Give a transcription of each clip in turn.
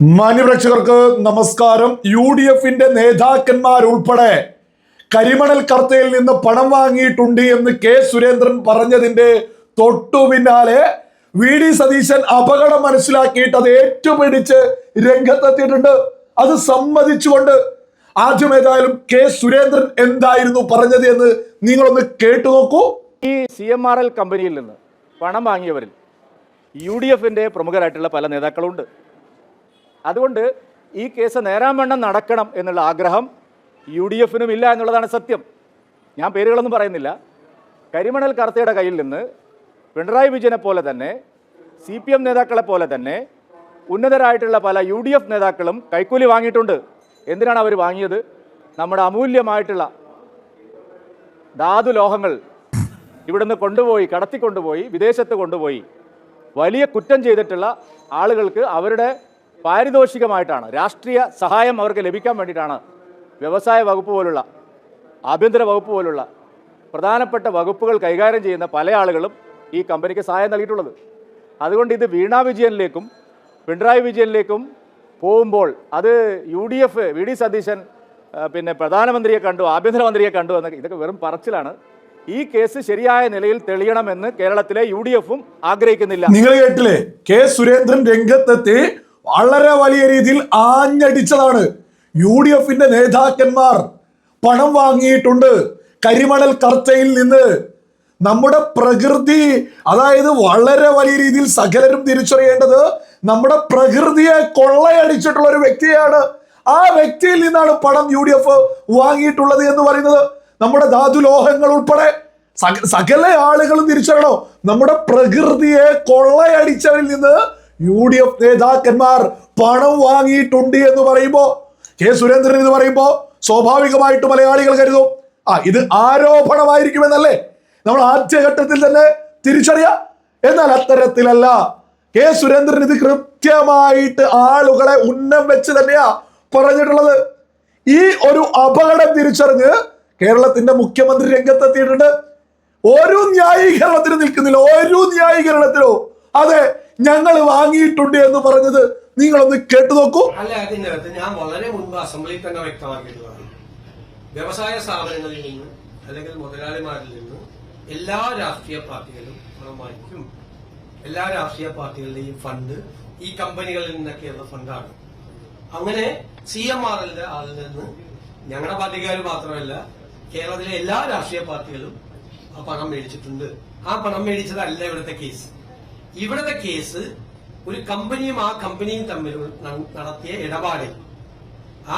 മാന്യപ്രേക്ഷകർക്ക് നമസ്കാരം. UDFന്റെ നേതാക്കന്മാരുൾപ്പെടെ കരിമണൽ കർത്തയിൽ നിന്ന് പണം വാങ്ങിയിട്ടുണ്ട് എന്ന് കെ സുരേന്ദ്രൻ പറഞ്ഞതിന്റെ തൊട്ടു പിന്നാലെ VD സതീശൻ അപകടം മനസ്സിലാക്കിയിട്ട് അത് ഏറ്റുപിടിച്ച് രംഗത്തെത്തിയിട്ടുണ്ട്. അത് സമ്മതിച്ചുകൊണ്ട് ആദ്യം ഏതായാലും കെ സുരേന്ദ്രൻ എന്തായിരുന്നു പറഞ്ഞത് എന്ന് നിങ്ങളൊന്ന് കേട്ടു നോക്കൂ. ഈ CMRL കമ്പനിയിൽ നിന്ന് പണം വാങ്ങിയവരിൽ UDFന്റെ പ്രമുഖരായിട്ടുള്ള പല നേതാക്കളുണ്ട്. അതുകൊണ്ട് ഈ കേസ് നേരാവണ്ണം നടക്കണം എന്നുള്ള ആഗ്രഹം UDFനും ഇല്ല എന്നുള്ളതാണ് സത്യം. ഞാൻ പേരുകളൊന്നും പറയുന്നില്ല. കരിമണൽ കർത്തയുടെ കയ്യിൽ നിന്ന് പിണറായി വിജയനെ പോലെ തന്നെ CPM നേതാക്കളെ പോലെ തന്നെ ഉന്നതരായിട്ടുള്ള പല UDF നേതാക്കളും കൈക്കൂലി വാങ്ങിയിട്ടുണ്ട്. എന്തിനാണ് അവർ വാങ്ങിയത്? നമ്മുടെ അമൂല്യമായിട്ടുള്ള ധാതുലോഹങ്ങൾ ഇവിടുന്ന് കൊണ്ടുപോയി കടത്തിക്കൊണ്ടുപോയി വിദേശത്ത് കൊണ്ടുപോയി വലിയ കുറ്റം ചെയ്തിട്ടുള്ള ആളുകൾക്ക് അവരുടെ പാരിതോഷികമായിട്ടാണ്, രാഷ്ട്രീയ സഹായം അവർക്ക് ലഭിക്കാൻ വേണ്ടിയിട്ടാണ് വ്യവസായ വകുപ്പ് പോലുള്ള ആഭ്യന്തര വകുപ്പ് പോലുള്ള പ്രധാനപ്പെട്ട വകുപ്പുകൾ കൈകാര്യം ചെയ്യുന്ന പല ആളുകളും ഈ കമ്പനിക്ക് സഹായം നൽകിയിട്ടുള്ളത്. അതുകൊണ്ട് ഇത് വീണ വിജയനിലേക്കും പിണറായി വിജയനിലേക്കും പോകുമ്പോൾ അത് UDF VD സതീശൻ പിന്നെ പ്രധാനമന്ത്രിയെ കണ്ടു, ആഭ്യന്തരമന്ത്രിയെ കണ്ടു എന്നൊക്കെ ഇതൊക്കെ വെറും പറച്ചിലാണ്. ഈ കേസ് ശരിയായ നിലയിൽ തെളിയണമെന്ന് കേരളത്തിലെ UDFും ആഗ്രഹിക്കുന്നില്ല. നിങ്ങൾ കേട്ടില്ലേ? കെ സുരേന്ദ്രൻ രംഗത്തെത്തി വളരെ വലിയ രീതിയിൽ ആഞ്ഞടിച്ചതാണ്. UDFന്റെ നേതാക്കന്മാർ പണം വാങ്ങിയിട്ടുണ്ട് കരിമണൽ കർത്തയിൽ നിന്ന്. നമ്മുടെ പ്രകൃതി, അതായത് വളരെ വലിയ രീതിയിൽ സകലരും തിരിച്ചറിയേണ്ടത് നമ്മുടെ പ്രകൃതിയെ കൊള്ളയടിച്ചിട്ടുള്ള ഒരു വ്യക്തിയാണ്. ആ വ്യക്തിയിൽ നിന്നാണ് പണം UDF വാങ്ങിയിട്ടുള്ളത് എന്ന് പറയുന്നത്. നമ്മുടെ ധാതുലോഹങ്ങൾ ഉൾപ്പെടെ സകല ആളുകളും തിരിച്ചറിയണോ, നമ്മുടെ പ്രകൃതിയെ കൊള്ളയടിച്ചവരിൽ നിന്ന് UDF നേതാക്കന്മാർ പണം വാങ്ങിയിട്ടുണ്ട് എന്ന് പറയുമ്പോ, കെ സുരേന്ദ്രൻ എന്ന് പറയുമ്പോ സ്വാഭാവികമായിട്ട് മലയാളികൾ കരുതും ഇത് ആരോപണമായിരിക്കുമെന്നല്ലേ നമ്മൾ ആദ്യഘട്ടത്തിൽ തന്നെ തിരിച്ചറിയാം. എന്നാൽ അത്തരത്തിലല്ല. കെ സുരേന്ദ്രൻ ഇത് കൃത്യമായിട്ട് ആളുകളെ ഉന്നം വെച്ച് തന്നെയാ പറഞ്ഞിട്ടുള്ളത്. ഈ ഒരു അപകടം തിരിച്ചറിഞ്ഞ് കേരളത്തിന്റെ മുഖ്യമന്ത്രി രംഗത്തെത്തിയിട്ടുണ്ട്. ഒരു ന്യായീകരണത്തിന് നിൽക്കുന്നില്ല, ഒരു ന്യായീകരണത്തിനോ. അതെ, ഞങ്ങൾ വാങ്ങിയിട്ടുണ്ട് എന്ന് പറഞ്ഞത് നിങ്ങളൊന്ന് കേട്ടു നോക്കൂ. അല്ല, അതിനകത്ത് ഞാൻ വളരെ മുൻപ് അസംബ്ലിയിൽ തന്നെ വ്യക്തമാക്കിയിട്ടുള്ളതാണ്. വ്യവസായ സ്ഥാപനങ്ങളിൽ നിന്ന് അല്ലെങ്കിൽ മുതലാളിമാരിൽ നിന്ന് എല്ലാ രാഷ്ട്രീയ പാർട്ടികളും പണം വാങ്ങിക്കും. എല്ലാ രാഷ്ട്രീയ പാർട്ടികളുടെയും ഫണ്ട് ഈ കമ്പനികളിൽ നിന്നൊക്കെയുള്ള ഫണ്ടാണ്. അങ്ങനെ CMRLന്റെ ആളിൽ നിന്ന് ഞങ്ങളുടെ പാർട്ടിക്കാർ മാത്രമല്ല, കേരളത്തിലെ എല്ലാ രാഷ്ട്രീയ പാർട്ടികളും ആ പണം മേടിച്ചിട്ടുണ്ട്. ആ പണം മേടിച്ചതല്ല ഇവിടുത്തെ കേസ്. ഇവിടുത്തെ കേസ് ഒരു കമ്പനിയും ആ കമ്പനിയും തമ്മിൽ നടത്തിയ ഇടപാടിൽ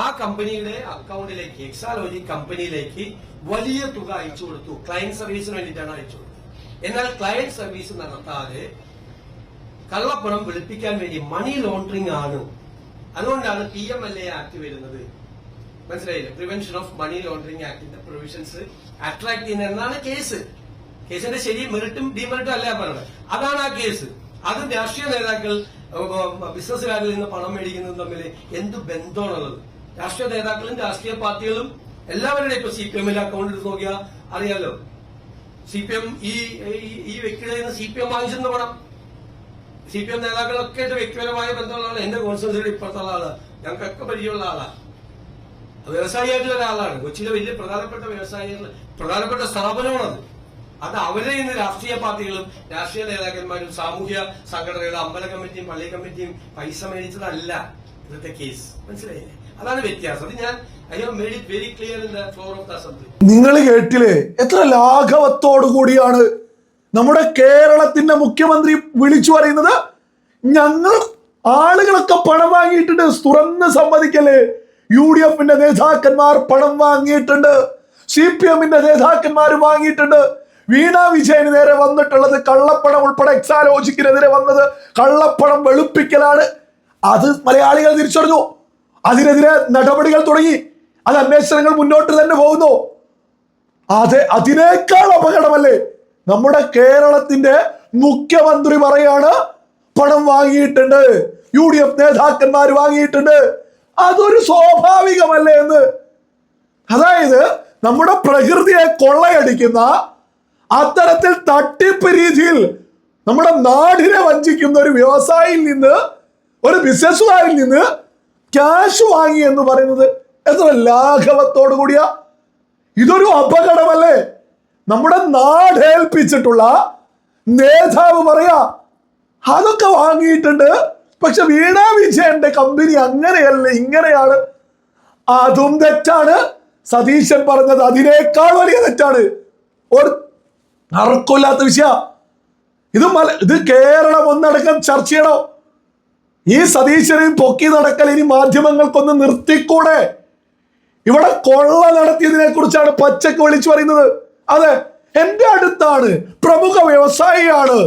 ആ കമ്പനിയുടെ അക്കൗണ്ടിലേക്ക്, എക്സാലോജി കമ്പനിയിലേക്ക് വലിയ തുക അയച്ചു കൊടുത്തു. ക്ലയന്റ് സർവീസിന് വേണ്ടിയിട്ടാണ് അയച്ചു കൊടുത്തത്. എന്നാൽ ക്ലയന്റ് സർവീസ് നടത്താതെ കള്ളപ്പണം വെളുപ്പിക്കാൻ വേണ്ടി മണി ലോണ്ടറിംഗ് ആണ്. അതുകൊണ്ടാണ് PMLA ആക്ട് വരുന്നത്. മനസ്സിലായില്ലേ? പ്രിവെൻഷൻ ഓഫ് മണി ലോണ്ടറിംഗ് ആക്ടിന്റെ പ്രൊവിഷൻസ് അട്രാക്ട് ചെയ്യുന്ന എന്നാണ് കേസ്. കേസിന്റെ ശരി മെറിറ്റും ഡിമെറിറ്റും അല്ല പറയുന്നത്. അതാണ് ആ കേസ്. അതും രാഷ്ട്രീയ നേതാക്കൾ ബിസിനസ്സുകാരിൽ നിന്ന് പണം മേടിക്കുന്നതും തമ്മിൽ എന്ത് ബന്ധമാണുള്ളത്? രാഷ്ട്രീയ നേതാക്കളും രാഷ്ട്രീയ പാർട്ടികളും എല്ലാവരുടെയും ഇപ്പൊ CPMന്റെ അക്കൗണ്ട് എടുത്ത് നോക്കിയാൽ അറിയാലോ. CPM ഈ വ്യക്തിയുടെ നിന്ന് CPM വാങ്ങിച്ചിരുന്ന പണം. CPM നേതാക്കളൊക്കെ ആയിട്ട് വ്യക്തിപരമായ ബന്ധമുള്ള ആളാണ്. എന്റെ കോൺസ്റ്റിറ്റ്യൂൻസിയുടെ ഇപ്പുറത്തുള്ള ആള്, ഞങ്ങൾക്കൊക്കെ പരിചയമുള്ള ആളാണ്. വ്യവസായിയായിട്ടുള്ള ഒരാളാണ്. കൊച്ചിയിലെ വലിയ പ്രധാനപ്പെട്ട വ്യവസായികൾ, പ്രധാനപ്പെട്ട സ്ഥാപനമാണത്. അത് അവരെ ഇന്ന് രാഷ്ട്രീയ പാർട്ടികളും രാഷ്ട്രീയ നേതാക്കന്മാരും സാമൂഹ്യ സംഘടനകളും അമ്പല കമ്മിറ്റിയും പള്ളി കമ്മിറ്റിയും പൈസ മേടിച്ചതല്ല ഇന്നത്തെ കേസ്. മനസ്സിലായില്ലേ? അതാണ് വ്യത്യാസം. അത് ഞാൻ I have made it very clear in the floor of the assembly. നിങ്ങൾ കേട്ടില്ലേ എത്ര ലാഘവത്തോടു കൂടിയാണ് നമ്മുടെ കേരളത്തിന്റെ മുഖ്യമന്ത്രി വിളിച്ചു പറയുന്നത്? ഞങ്ങൾ ആളുകളൊക്കെ പണം വാങ്ങിയിട്ടുണ്ട്, തുറന്ന് സമ്മതിക്കല്ലേ. UDFന്റെ നേതാക്കന്മാർ പണം വാങ്ങിയിട്ടുണ്ട്, CPMന്റെ നേതാക്കന്മാർ വാങ്ങിയിട്ടുണ്ട്. വീണ വിജയന് നേരെ വന്നിട്ടുള്ളത് കള്ളപ്പണം ഉൾപ്പെടെ എക്സാലോജിക്കിനെതിരെ വന്നത് കള്ളപ്പണം വെളുപ്പിക്കലാണ്. അത് മലയാളികൾ തിരിച്ചറിഞ്ഞു. അതിനെതിരെ നടപടികൾ തുടങ്ങി. അത് അന്വേഷണങ്ങൾ മുന്നോട്ട് തന്നെ പോകുന്നു. അതെ, അതിനേക്കാൾ അപകടമല്ലേ നമ്മുടെ കേരളത്തിന്റെ മുഖ്യമന്ത്രി പറയാണ് പണം വാങ്ങിയിട്ടുണ്ട്, UDF നേതാക്കന്മാർ വാങ്ങിയിട്ടുണ്ട്. അതൊരു സ്വാഭാവികമല്ലേ എന്ന്. അതായത് നമ്മുടെ പ്രകൃതിയെ കൊള്ളയടിക്കുന്ന അത്തരത്തിൽ തട്ടിപ്പ് രീതിയിൽ നമ്മുടെ നാടിനെ വഞ്ചിക്കുന്ന ഒരു വ്യവസായിയിൽ നിന്ന് ഒരു ബിസിനസ്സുകാരിൽ നിന്ന് ക്യാഷ് വാങ്ങി എന്ന് പറയുന്നത് എത്ര ലാഘവത്തോടു കൂടിയ, ഇതൊരു അപകടമല്ലേ? നമ്മുടെ നാടേൽപ്പിച്ചിട്ടുള്ള നേതാവ് പറയാ അതൊക്കെ വാങ്ങിയിട്ടുണ്ട്, പക്ഷെ വീണ വിജയന്റെ കമ്പനി അങ്ങനെയല്ല ഇങ്ങനെയാണ്. അതും തെറ്റാണ്. സതീശൻ പറഞ്ഞത് അതിനേക്കാൾ വലിയ തെറ്റാണ്. ഒരു അറക്കില്ലാത്ത വിഷയ ഇത് കേരളം ഒന്നടക്കം ചർച്ച ചെയ്യണോ? ഈ സതീശനെയും പൊക്കി നടക്കൽ ഇനി മാധ്യമങ്ങൾക്കൊന്ന് നിർത്തിക്കൂടെ? ഇവിടെ കൊള്ള നടത്തിയതിനെ കുറിച്ചാണ് പച്ചക്ക് വിളിച്ചു പറയുന്നത്. അതെ, എന്റെ അടുത്താണ്, പ്രമുഖ വ്യവസായിയാണ്,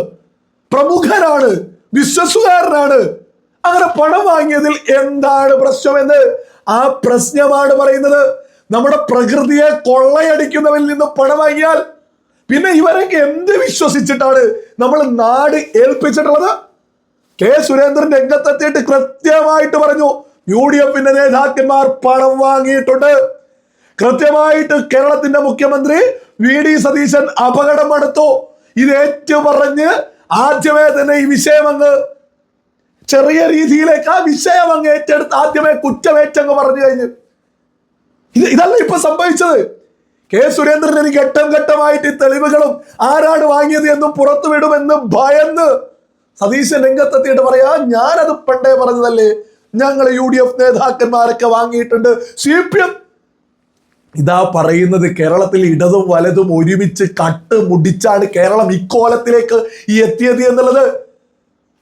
പ്രമുഖനാണ്, ബിസിനസ്സുകാരനാണ്, അങ്ങനെ പണം വാങ്ങിയതിൽ എന്താണ് പ്രശ്നമെന്ന് ആ പ്രശ്നമാണ് പറയുന്നത്. നമ്മുടെ പ്രകൃതിയെ കൊള്ളയടിക്കുന്നവരിൽ നിന്ന് പണം വാങ്ങിയാൽ പിന്നെ ഇവരൊക്കെ എന്ത് വിശ്വസിച്ചിട്ടാണ് നമ്മൾ നാട് ഏൽപ്പിച്ചിട്ടുള്ളത്? കെ സുരേന്ദ്രൻ രംഗത്തെത്തിയിട്ട് കൃത്യമായിട്ട് പറഞ്ഞു, UDF നേതാക്കന്മാർ പണം വാങ്ങിയിട്ടുണ്ട്. കൃത്യമായിട്ട് കേരളത്തിന്റെ മുഖ്യമന്ത്രി VD സതീശൻ അപകടം എടുത്തു. ഇത് ഏറ്റുപറഞ്ഞ് ആദ്യമേ തന്നെ ഈ വിഷയം അങ്ങ് ചെറിയ രീതിയിലേക്ക് ആ വിഷയം അങ്ങ് ഏറ്റെടുത്ത് ആദ്യമേ കുറ്റമേറ്റങ്ങ് പറഞ്ഞു കഴിഞ്ഞു. ഇതല്ല ഇപ്പൊ സംഭവിച്ചത്. കെ സുരേന്ദ്രൻ എനിക്ക് ഘട്ടം ഘട്ടമായിട്ട് തെളിവുകളും ആരാണ് വാങ്ങിയത് എന്നും പുറത്തു വിടുമെന്ന് ഭയന്ന് സതീശൻ രംഗത്തെത്തിയിട്ട് പറയാ, ഞാനത് പണ്ടേ പറഞ്ഞതല്ലേ, ഞങ്ങൾ UDF നേതാക്കന്മാരൊക്കെ വാങ്ങിയിട്ടുണ്ട്. CPM ഇതാ പറയുന്നത്. കേരളത്തിൽ ഇടതും വലതും ഒരുമിച്ച് കട്ട് മുടിച്ചാണ് കേരളം ഇക്കോലത്തിലേക്ക് എത്തിയത് എന്നുള്ളത്.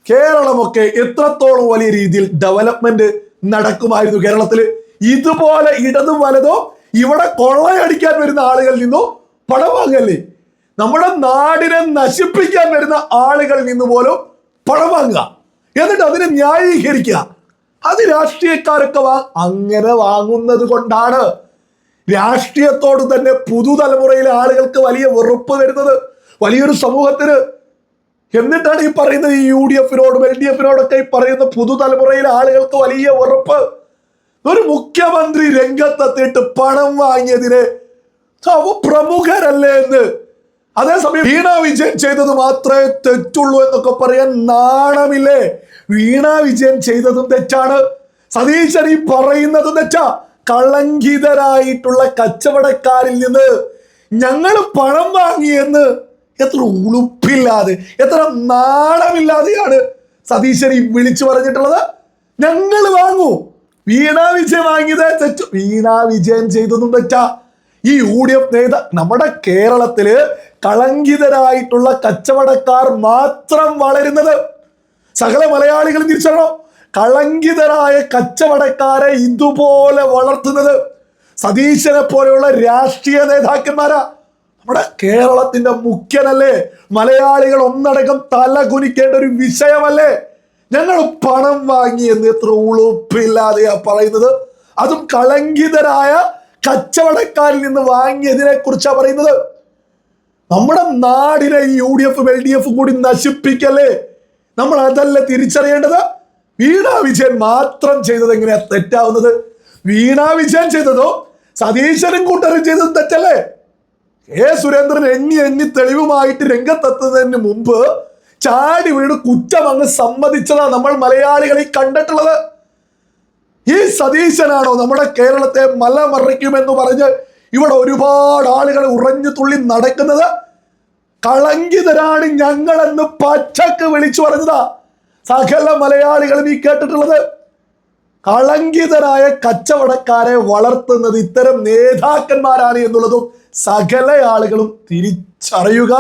കേരളമൊക്കെ എത്രത്തോളം വലിയ രീതിയിൽ ഡെവലപ്മെന്റ് നടക്കുമായിരുന്നു കേരളത്തില്. ഇതുപോലെ ഇടതും വലതും ഇവിടെ കൊള്ളയടിക്കാൻ വരുന്ന ആളുകളിൽ നിന്നും പണം വാങ്ങല്ലേ? നമ്മുടെ നാടിനെ നശിപ്പിക്കാൻ വരുന്ന ആളുകളിൽ നിന്ന് പോലും പണം വാങ്ങുക, എന്നിട്ട് അതിനെ ന്യായീകരിക്കുക. അത് രാഷ്ട്രീയക്കാരൊക്കെ അങ്ങനെ വാങ്ങുന്നത് കൊണ്ടാണ് രാഷ്ട്രീയത്തോട് തന്നെ പുതുതലമുറയിലെ ആളുകൾക്ക് വലിയ വെറുപ്പ് വരുന്നത്, വലിയൊരു സമൂഹത്തിന്. എന്നിട്ടാണ് ഈ പറയുന്നത് ഈ UDF-നോടും LDF-നോടൊക്കെ ഈ പറയുന്ന പുതുതലമുറയിലെ ആളുകൾക്ക് വലിയ വെറുപ്പ്. ഒരു മുഖ്യമന്ത്രി രംഗത്തെത്തിയിട്ട് പണം വാങ്ങിയതിന് പ്രമുഖരല്ലേ എന്ന്, അതേസമയം വീണ വിജയൻ ചെയ്തത് മാത്രമേ തെറ്റുള്ളൂ എന്നൊക്കെ പറയാൻ നാണമില്ലേ? വീണ വിജയൻ ചെയ്തതും തെറ്റാണ്, സതീശൻ ഈ പറയുന്നതും തെറ്റാ. കളങ്കിതരായിട്ടുള്ള കച്ചവടക്കാരിൽ നിന്ന് ഞങ്ങൾ പണം വാങ്ങിയെന്ന് എത്ര ഉളുപ്പില്ലാതെ, എത്ര നാണമില്ലാതെയാണ് സതീശൻ ഈ വിളിച്ചു പറഞ്ഞിട്ടുള്ളത്. ഞങ്ങൾ വാങ്ങൂ, വീണ വിജയൻ വാങ്ങിയതേ തെറ്റു, വീണ വിജയൻ ചെയ്തതും തെറ്റാ. ഈ UDF നമ്മുടെ കേരളത്തില് കളങ്കിതരായിട്ടുള്ള കച്ചവടക്കാർ മാത്രം വളരുന്നത്. സകല മലയാളികളും തിരിച്ചറിയണം, കളങ്കിതരായ കച്ചവടക്കാരെ ഇതുപോലെ വളർത്തുന്നത് സതീശനെ പോലെയുള്ള രാഷ്ട്രീയ നേതാക്കന്മാരാ. നമ്മുടെ കേരളത്തിന്റെ മുഖ്യനല്ലേ? മലയാളികൾ ഒന്നടങ്കം തല കുനിക്കേണ്ട ഒരു വിഷയമല്ലേ? ഞങ്ങൾ പണം വാങ്ങി എന്ന് എത്ര ഉളുപ്പില്ലാതെയാ പറയുന്നത്. അതും കളങ്കിതരായ കച്ചവടക്കാരിൽ നിന്ന് വാങ്ങിയതിനെ കുറിച്ചാ പറയുന്നത്. നമ്മുടെ നാടിനെ UDF LDF കൂടി നശിപ്പിക്കല്ലേ? നമ്മൾ അതല്ല തിരിച്ചറിയേണ്ടത്. വീണ വിജയൻ മാത്രം ചെയ്തത് എങ്ങനെയാ തെറ്റാവുന്നത്? വീണ വിജയൻ ചെയ്തതോ സതീശനും കൂട്ടരും ചെയ്തത് തെറ്റല്ലേ? കെ സുരേന്ദ്രൻ എണ്ണി തെളിവുമായിട്ട് രംഗത്തെത്തുന്നതിന് മുമ്പ് ചാടി വീണ് കുറ്റം അങ്ങ് സമ്മതിച്ചതാ നമ്മൾ മലയാളികളെ കണ്ടിട്ടുള്ളത്. ഈ സതീശനാണോ നമ്മുടെ കേരളത്തെ മലമറിക്കുമെന്ന് പറഞ്ഞ് ഇവിടെ ഒരുപാട് ആളുകൾ ഉറഞ്ഞു തുള്ളി നടക്കുന്നത്? കളങ്കിതരാണ് ഞങ്ങളെന്ന് പച്ചക്ക് വിളിച്ചു പറഞ്ഞതാ സകല മലയാളികളും ഈ കേട്ടിട്ടുള്ളത്. കളങ്കിതരായ കച്ചവടക്കാരെ വളർത്തുന്നത് ഇത്തരം നേതാക്കന്മാരാണ് എന്നുള്ളതും സകല ആളുകളും തിരിച്ചറിയുക.